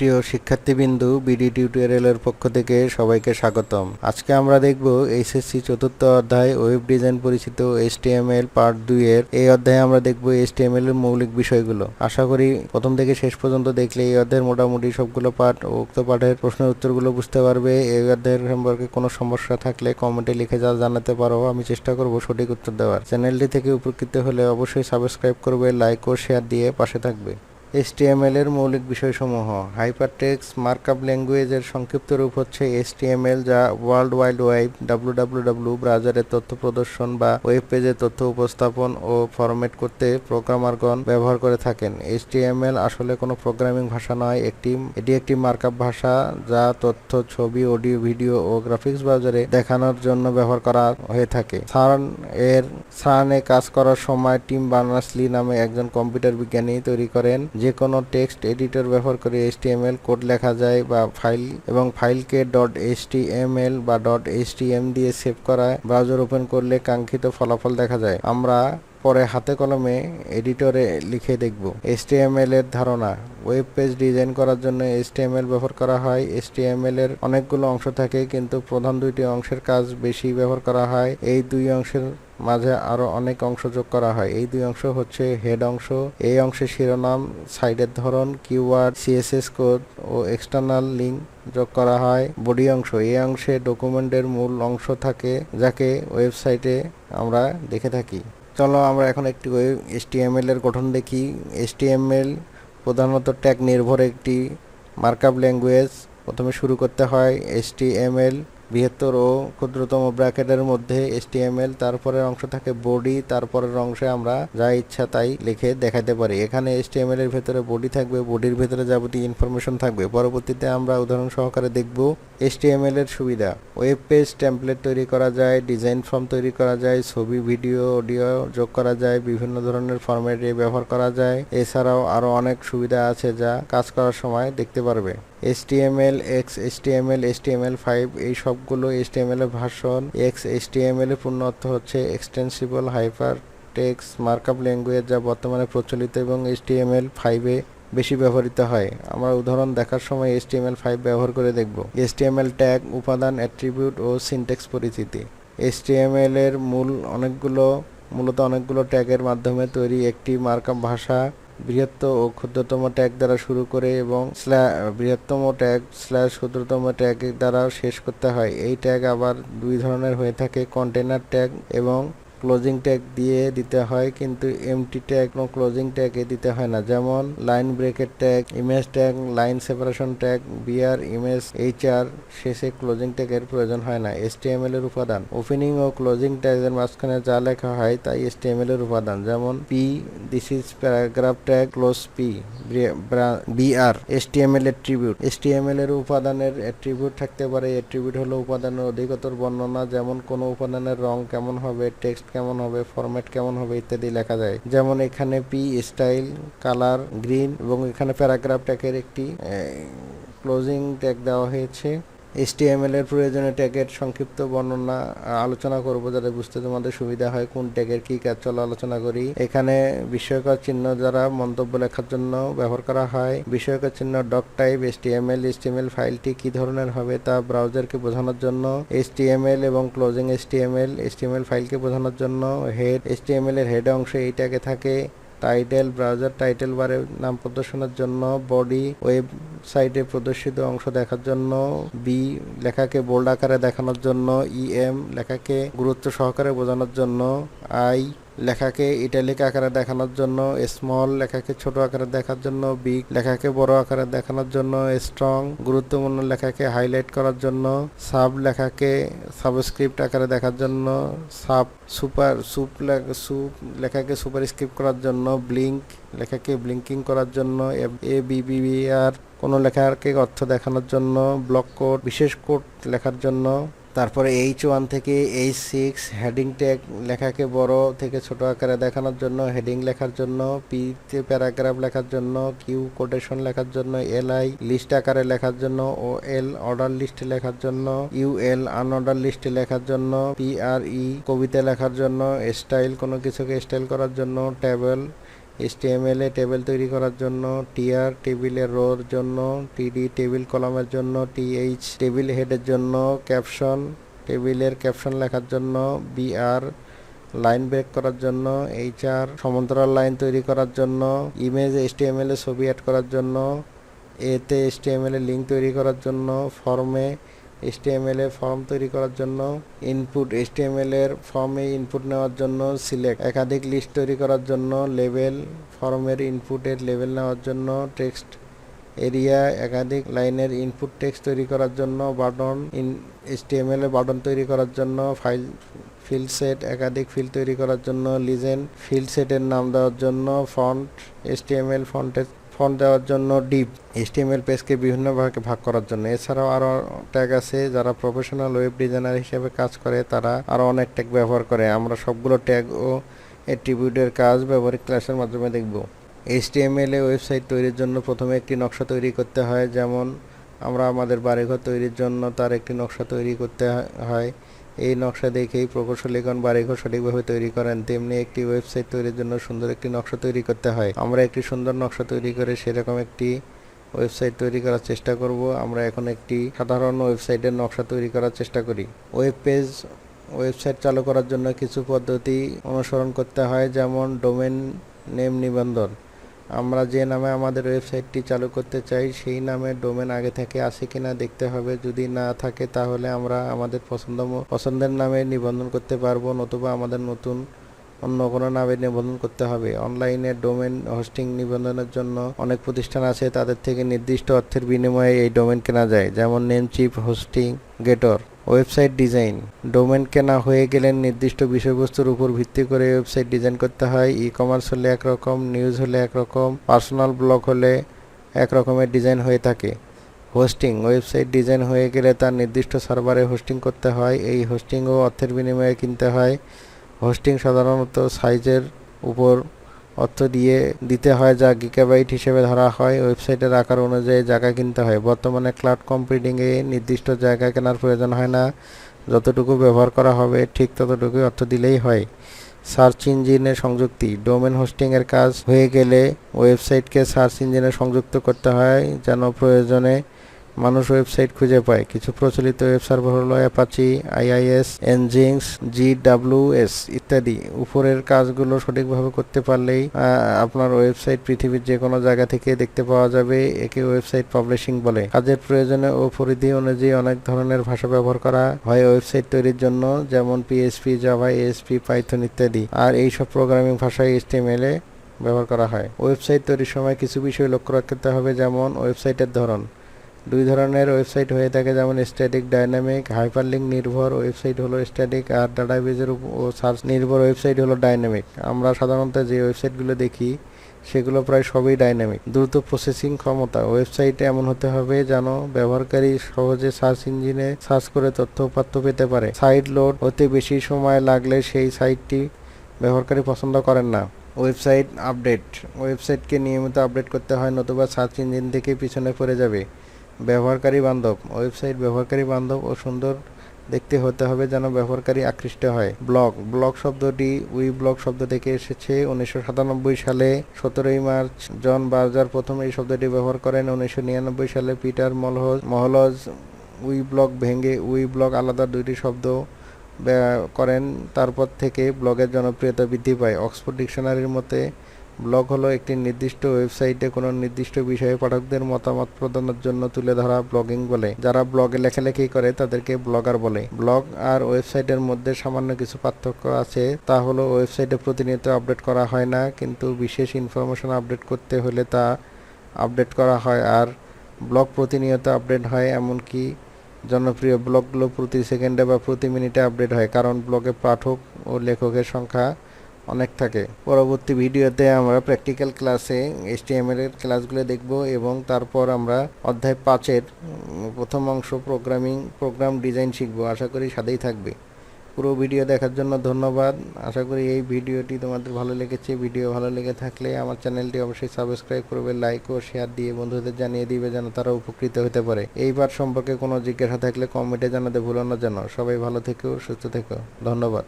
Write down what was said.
প্রিয় শিক্ষার্থীবৃন্দু, বিডি টিউটোরিয়ালের পক্ষ থেকে সবাইকে স্বাগতম। আজকে আমরা দেখব এইচএসসি চতুর্থ অধ্যায় ওয়েব ডিজাইন পরিচিত এইচটিএমএল পার্ট 2 এর। এই অধ্যায়ে আমরা দেখব এইচটিএমএল এর মৌলিক বিষয়গুলো। আশা করি প্রথম থেকে শেষ পর্যন্ত দেখলে এই অধ্যায়ের মোটামুটি সবগুলো পাঠ ও উক্ত পাঠের প্রশ্নের উত্তরগুলো বুঝতে পারবে। এই অধ্যায়ের সম্পর্কে কোনো সমস্যা থাকলে কমেন্টে লিখে জানাতে পারো, আমি চেষ্টা করব সঠিক উত্তর দেওয়ার। চ্যানেলটি থেকে উপকৃত হলে অবশ্যই সাবস্ক্রাইব করবে, লাইক ও শেয়ার দিয়ে পাশে থাকবে। HTML এর মৌলিক বিষয়সমূহ। হাইপারটেক্সট মার্কআপ ল্যাঙ্গুয়েজের সংক্ষিপ্ত রূপ হচ্ছে HTML, যা ওয়ার্ল্ড ওয়াইড ওয়েব www ব্রাউজারে তথ্য প্রদর্শন বা ওয়েব পেজে তথ্য উপস্থাপন ও ফরম্যাট করতে প্রোগ্রামারগণ ব্যবহার করে থাকেন। HTML আসলে কোনো প্রোগ্রামিং ভাষা নয়, এটি একটি মার্কআপ ভাষা যা তথ্য, ছবি, অডিও, ভিডিও ও গ্রাফিক্স ব্রাউজারে দেখানোর জন্য ব্যবহার করা হয়ে থাকে। সার্নে কাজ করার সময় টিম বার্নার্স-লি নামে একজন কম্পিউটার বিজ্ঞানী তৈরি করেন যে কোনো টেক্সট এডিটর ব্যবহার করে HTML কোড লেখা যায় বা ফাইলকে .html বা .htm দিয়ে সেভ করায় ব্রাউজার ওপেন করলে কাঙ্ক্ষিত ফলাফল দেখা যায়। আমরা পরে হাতে কলমে এডিটরে লিখে দেখব। HTML এর ধারণা। ওয়েব পেজ ডিজাইন করার জন্য HTML ব্যবহার করা হয়। HTML এর অনেকগুলো অংশ থাকে, কিন্তু প্রধান দুইটি অংশের কাজ বেশি ব্যবহার করা হয়। এই দুই অংশের মাঝে আরো অনেক অংশ যোগ করা হয়। এই দুই অংশ হচ্ছে হেড অংশ। এই অংশে শিরোনাম, সাইটের ধরন, কিওয়ার্ড, CSS কোড ও এক্সটার্নাল লিঙ্ক যোগ করা হয়। বডি অংশ। এই অংশে ডকুমেন্টের মূল অংশ থাকে, যাকে ওয়েবসাইটে আমরা দেখে থাকি। চলো আমরা এখন একটি HTML এর গঠন দেখি। HTML প্রধানত ট্যাগ নির্ভর একটি মার্কআপ ল্যাঙ্গুয়েজ। প্রথমে শুরু করতে হয় HTML বৃহত্তর ও ক্ষুদ্রতম ব্র্যাকেটের মধ্যে HTML, তারপরের অংশ থাকে বডি, তারপরের অংশে আমরা যা ইচ্ছা তাই লিখে দেখাতে পারি। এখানে HTML এর ভেতরে বডি থাকবে, বডির ভেতরে যাবতীয় ইনফরমেশন থাকবে। পরবর্তীতে আমরা উদাহরণ সহকারে দেখব HTML এর সুবিধা। ওয়েব পেজ টেমপ্লেট তৈরি করা যায়, ডিজাইন ফর্ম তৈরি করা যায়, ছবি, ভিডিও, অডিও যোগ করা যায়, বিভিন্ন ধরনের ফরম্যাটে ব্যবহার করা যায়। এছাড়াও আরো অনেক সুবিধা আছে যা কাজ করার সময় দেখতে পারবে। HTML, XHTML, HTML5 এই সবগুলো HTML এর ভার্সন। XHTML এর পূর্ণ অর্থ হচ্ছে এক্সটেন্সিবল হাইপারটেক্সট মার্কআপ ল্যাঙ্গুয়েজ, যা বর্তমানে প্রচলিত এবং HTML5 এ বেশি ব্যবহৃত হয়। আমরা উদাহরণ দেখার সময় HTML5 ব্যবহার করে দেখব। HTML ট্যাগ, উপাদান, অ্যাট্রিবিউট ও সিনট্যাক্স পরিচিতি। HTML এর মূলত অনেকগুলো ট্যাগের মাধ্যমে তৈরি একটি মার্কআপ ভাষা। বৃহত্তম ও ক্ষুদ্রতম ট্যাগ দ্বারা শুরু করে এবং বৃহত্তম ট্যাগ ক্ষুদ্রতম ট্যাগ দ্বারা শেষ করতে হয়। এই ট্যাগ আবার দুই ধরনের হয়ে থাকে, কন্টেনার ট্যাগ এবং ক্লোজিং ট্যাগ দিয়ে দিতে হয়, কিন্তু এমটি ট্যাগ এবং ক্লোজিং ট্যাগে দিতে হয় না, যেমন line bracket tag, image tag, line separation tag, BR, image, HR। শেষে ক্লোজিং ট্যাগের প্রয়োজন হয় না। HTML এর উপাদান। ওপেনিং ও ক্লোজিং ট্যাগের মাঝখানে যা লেখা হয় তাই HTML এর উপাদান, যেমন P, this is paragraph tag, close P, BR। HTML attribute. HTML এর উপাদানের অ্যাট্রিবিউট থাকতে পারে। অ্যাট্রিবিউট হলো উপাদানের অধিকতর বর্ণনা, যেমন কোনো উপাদানের রং কেমন হবে, টেক্সট কেমন হবে, ফরম্যাট কেমন হবে ইত্যাদি লেখা যায়। যেমন এখানে P স্টাইল, কালার, গ্রিন, এবং এখানে প্যারাগ্রাফ ট্যাগের একটি ক্লোজিং ট্যাগ দেওয়া হয়েছে। HTML এর প্রয়োজনীয় ট্যাগের সংক্ষিপ্ত বর্ণনা আলোচনা করব, যাতে বুঝতে তোমাদের সুবিধা হয় কোন ট্যাগের কি কাজ। চলো আলোচনা করি। এখানে বিস্ময়কর চিহ্ন দ্বারা মন্তব্য লেখার জন্য ব্যবহার করা হয়। বিস্ময়কর চিহ্ন ডক টাইপ। HTML ফাইলটি কি ধরনের হবে তা ব্রাউজারকে বোঝানোর জন্য। HTML এবং ক্লোজিং HTML ফাইলকে বোঝানোর জন্য। হেড। HTML এর হেড অংশ এই ট্যাগে থাকে। টাইটেল, ব্রাউজার টাইটেল বারে নাম প্রদর্শনের জন্য। বডি, ওয়েবসাইটে প্রদর্শিত অংশ দেখার জন্য। বি, লেখাকে বোল্ড আকারে দেখানোর জন্য। লেখাকে গুরুত্ব সহকারে বোঝানোর জন্য। আই, লেখাকে ইটালিক আকারে দেখানোর জন্য। স্মল, লেখাকে ছোট আকারে দেখার জন্য। বিগ, লেখাকে বড় আকারে দেখানোর জন্য। স্ট্রং, গুরুত্বপূর্ণ লেখাকে হাইলাইট করার জন্য। সাব, লেখাকে সাবস্ক্রিপ্ট আকারে দেখার জন্য। সুপ, লেখাকে সুপারস্ক্রিপ্ট করার জন্য। ব্লিঙ্ক, লেখাকে ব্লিঙ্কিং করার জন্য। ABBR, কোনো লেখাকে অর্থ দেখানোর জন্য। ব্লক কোড, বিশেষ কোড লেখার জন্য। তারপরে H1 থেকে H6, হেডিং ট্যাগ, লেখাকে বড় থেকে ছোট আকারে দেখানোর জন্য, হেডিং লেখার জন্য। P তে প্যারাগ্রাফ লেখার জন্য। Q, কোটেশন লেখার জন্য। LI, লিস্ট আকারে লেখার জন্য। OL, অর্ডার লিস্টে লেখার জন্য। UL, আনঅর্ডার লিস্টে লেখার জন্য। PRE, কবিতা লেখার জন্য। স্টাইল, কোনো কিছুকে স্টাইল করার জন্য। টেবল, HTML এ টেবিল তৈরি করার জন্য TR টেবিলের রোর জন্য, TD টেবিল কলামের জন্য, TH টেবিল হেডের জন্য, ক্যাপশন টেবিলের ক্যাপশন লেখার জন্য, BR লাইন ব্রেক করার জন্য, HR সমান্তরাল লাইন তৈরি করার জন্য, ইমেজ HTML এ ছবি অ্যাড করার জন্য, এতে HTML এ লিঙ্ক তৈরি করার জন্য, ফর্মে HTML এ ফর্ম তৈরি করার জন্য, ইনপুট HTML এর ফর্মে ইনপুট নেওয়ার জন্য, সিলেক্ট একাধিক লিস্ট তৈরি করার জন্য, লেবেল ফর্মের ইনপুটের লেবেল নেওয়ার জন্য, টেক্সট এরিয়া একাধিক লাইনের ইনপুট টেক্সট তৈরি করার জন্য, বাটন HTML এ বাটন তৈরি করার জন্য, ফিল্ড সেট একাধিক ফিল্ড তৈরি করার জন্য, লিজেন্ড ফিল্ড সেটের নাম দেওয়ার জন্য, ফন্ট HTML ফন্ট দেওয়ার জন্য, ডিপ HTML পেজকে বিভিন্ন ভাগে ভাগ করার জন্য। এছাড়াও আরও ট্যাগ আছে। যারা প্রফেশনাল ওয়েব ডিজাইনার হিসেবে কাজ করে তারা আরও অনেক ট্যাগ ব্যবহার করে। আমরা সবগুলো ট্যাগ ও অ্যাট্রিবিউটের কাজ ব্যবহারিক ক্লাসের মাধ্যমে দেখব। HTML এ ওয়েবসাইট তৈরির জন্য প্রথমে একটি নকশা তৈরি করতে হয়। যেমন আমরা আমাদের বাড়িঘর তৈরির জন্য তার একটি নকশা তৈরি করতে হয়। এই নকশা দেখেই প্রকৌশলীগণ বাড়িঘর সঠিকভাবে তৈরি করেন। তেমনি একটি ওয়েবসাইট তৈরির জন্য সুন্দর একটি নকশা তৈরি করতে হয়। আমরা একটি সুন্দর নকশা তৈরি করে সেরকম একটি ওয়েবসাইট তৈরি করার চেষ্টা করব। আমরা এখন একটি সাধারণ ওয়েবসাইটের নকশা তৈরি করার চেষ্টা করি। ওয়েবসাইট চালু করার জন্য কিছু পদ্ধতি অনুসরণ করতে হয়, যেমন ডোমেন নেম নিবন্ধন। আমরা যে নামে আমাদের ওয়েবসাইটটি চালু করতে চাই সেই নামে ডোমেন আগে থেকে আছে কিনা দেখতে হবে। যদি না থাকে তাহলে আমরা আমাদের পছন্দের নামে নিবন্ধন করতে পারবো, নতুবা আমাদের নতুন অন্য কোনো নামে নিবন্ধন করতে হবে। অনলাইনে ডোমেন হোস্টিং নিবন্ধনের জন্য অনেক প্রতিষ্ঠান আছে, তাদের থেকে নির্দিষ্ট অর্থের বিনিময়ে এই ডোমেন কেনা যায়, যেমন Namecheap, hosting, Gator. Website design domain কেনা হয়ে গেলে নির্দিষ্ট বিষয়বস্তুর উপর ভিত্তি করে ওয়েবসাইট ডিজাইন করতে হয়। ই-কমার্স হলে একরকম, নিউজ হলে একরকম, পার্সোনাল ব্লগ হলে এক রকমের ডিজাইন হয়ে থাকে। হোস্টিং ওয়েবসাইট ডিজাইন হয়ে গেলে তার নির্দিষ্ট সার্ভারে হোস্টিং করতে হয়। এই হোস্টিংও অর্থের বিনিময়ে কিনতে হয়। হোস্টিং সাধারণত সাইজের উপর অর্থ দিতে হয়, যা গিগাবাইট হিসেবে ধরা হয়। ওয়েবসাইটের আকার অনুযায়ী জায়গা কিনতে হয়। বর্তমানে ক্লাউড কম্পিউটিংয়ে নির্দিষ্ট জায়গা কেনার প্রয়োজন হয় না, যতটুকু ব্যবহার করা হবে ঠিক ততটুকুই অর্থ দিলেই হয়। সার্চ ইঞ্জিনে সংযুক্তি ডোমেন হোস্টিংয়ের কাজ হয়ে গেলে ওয়েবসাইটকে সার্চ ইঞ্জিনে সংযুক্ত করতে হয়, যেন প্রয়োজনে মানুষ ওয়েবসাইট খুঁজে পায়। কিছু প্রচলিত ওয়েব সার্ভার হলো অ্যাপাচি, IIS, এনজিংস, GWS ইত্যাদি। উপরের কাজগুলো সঠিকভাবে করতে পারলেই আপনার ওয়েবসাইট পৃথিবীর যে কোনো জায়গা থেকে দেখতে পাওয়া যাবে। একে ওয়েবসাইট পাবলিশিং বলে। কাজের প্রয়োজনে ও পরিধি অনুযায়ী অনেক ধরনের ভাষা ব্যবহার করা হয় ওয়েবসাইট তৈরির জন্য, যেমন PHP, জাভা, ASP, পাইথন ইত্যাদি। আর এইসব প্রোগ্রামিং ভাষায় HTML এ ব্যবহার করা হয়। ওয়েবসাইট তৈরির সময় কিছু বিষয় লক্ষ্য রাখতে হবে, যেমন ওয়েবসাইটের ধরন। দুই ধরনের ওয়েবসাইট হয়ে থাকে, যেমন স্ট্যাটিক, ডাইনামিক। হাইপারলিঙ্ক নির্ভর ওয়েবসাইট হলো স্ট্যাটিক, আর ডাটাবেজের ও সার্চ নির্ভর ওয়েবসাইট হলো ডাইনামিক। আমরা সাধারণত যে ওয়েবসাইটগুলো দেখি সেগুলো প্রায় সবই ডাইনামিক। দ্রুত প্রসেসিং ক্ষমতা ওয়েবসাইটে এমন হতে হবে যেন ব্যবহারকারী সহজে সার্চ ইঞ্জিনে সার্চ করে তথ্য উপাত্ত পেতে পারে। সাইট লোড হতে বেশি সময় লাগলে সেই সাইটটি ব্যবহারকারী পছন্দ করেন না। ওয়েবসাইট আপডেট ওয়েবসাইটকে নিয়মিত আপডেট করতে হয়, নতুবা সার্চ ইঞ্জিন থেকে পিছনে পড়ে যাবে। ব্যবহারকারী বান্ধব ওয়েবসাইট ব্যবহারকারী বান্ধব ও সুন্দর দেখতে হতে হবে যেন ব্যবহারকারী আকৃষ্ট হয়। ব্লগ শব্দটি ব্লগ শব্দ থেকে এসেছে। 1997 সালে 17 মার্চ জন বার্জার প্রথম এই শব্দটি ব্যবহার করেন। 1999 সালে পিটার মহলজ ব্লগ ভেঙে ব্লগ আলাদা দুইটি শব্দ করেন। তারপর থেকে ব্লগের জনপ্রিয়তা বৃদ্ধি পায়। অক্সফোর্ড ডিকশনারির মতে ব্লগ হলো একটি নির্দিষ্ট ওয়েবসাইটে কোনো নির্দিষ্ট বিষয়ে পাঠকদের মতামত প্রদানের জন্য তুলে ধরা ব্লগিং বলে। যারা ব্লগে লেখালেখি করে তাদেরকে ব্লগার বলে। ব্লগ আর ওয়েবসাইটের মধ্যে সামান্য কিছু পার্থক্য আছে, তা হলো ওয়েবসাইটে প্রতিনিয়ত আপডেট করা হয় না, কিন্তু বিশেষ ইনফরমেশন আপডেট করতে হলে তা আপডেট করা হয়। আর ব্লগ প্রতিনিয়ত আপডেট হয়, এমনকি জনপ্রিয় ব্লগগুলো প্রতি সেকেন্ডে বা প্রতি মিনিটে আপডেট হয়, কারণ ব্লগে পাঠক ও লেখকের সংখ্যা অনেক থাকে। পরবর্তী ভিডিওতে আমরা প্র্যাকটিক্যাল ক্লাসে HTML এর ক্লাসগুলো দেখব এবং তারপর আমরা অধ্যায় 5-এর প্রথম অংশ প্রোগ্রাম ডিজাইন শিখব। আশা করি সাথেই থাকবে। পুরো ভিডিও দেখার জন্য ধন্যবাদ। আশা করি এই ভিডিওটি তোমাদের ভালো লেগেছে। ভিডিও ভালো লেগে থাকলে আমার চ্যানেলটি অবশ্যই সাবস্ক্রাইব করবে, লাইক ও শেয়ার দিয়ে বন্ধুদের জানিয়ে দিবে যেন তারা উপকৃত হতে পারে। এইবার সম্পর্কে কোনো জিজ্ঞাসা থাকলে কমেন্টে জানাতে ভুলো না যেন। সবাই ভালো থেকো, সুস্থ থেকো। ধন্যবাদ।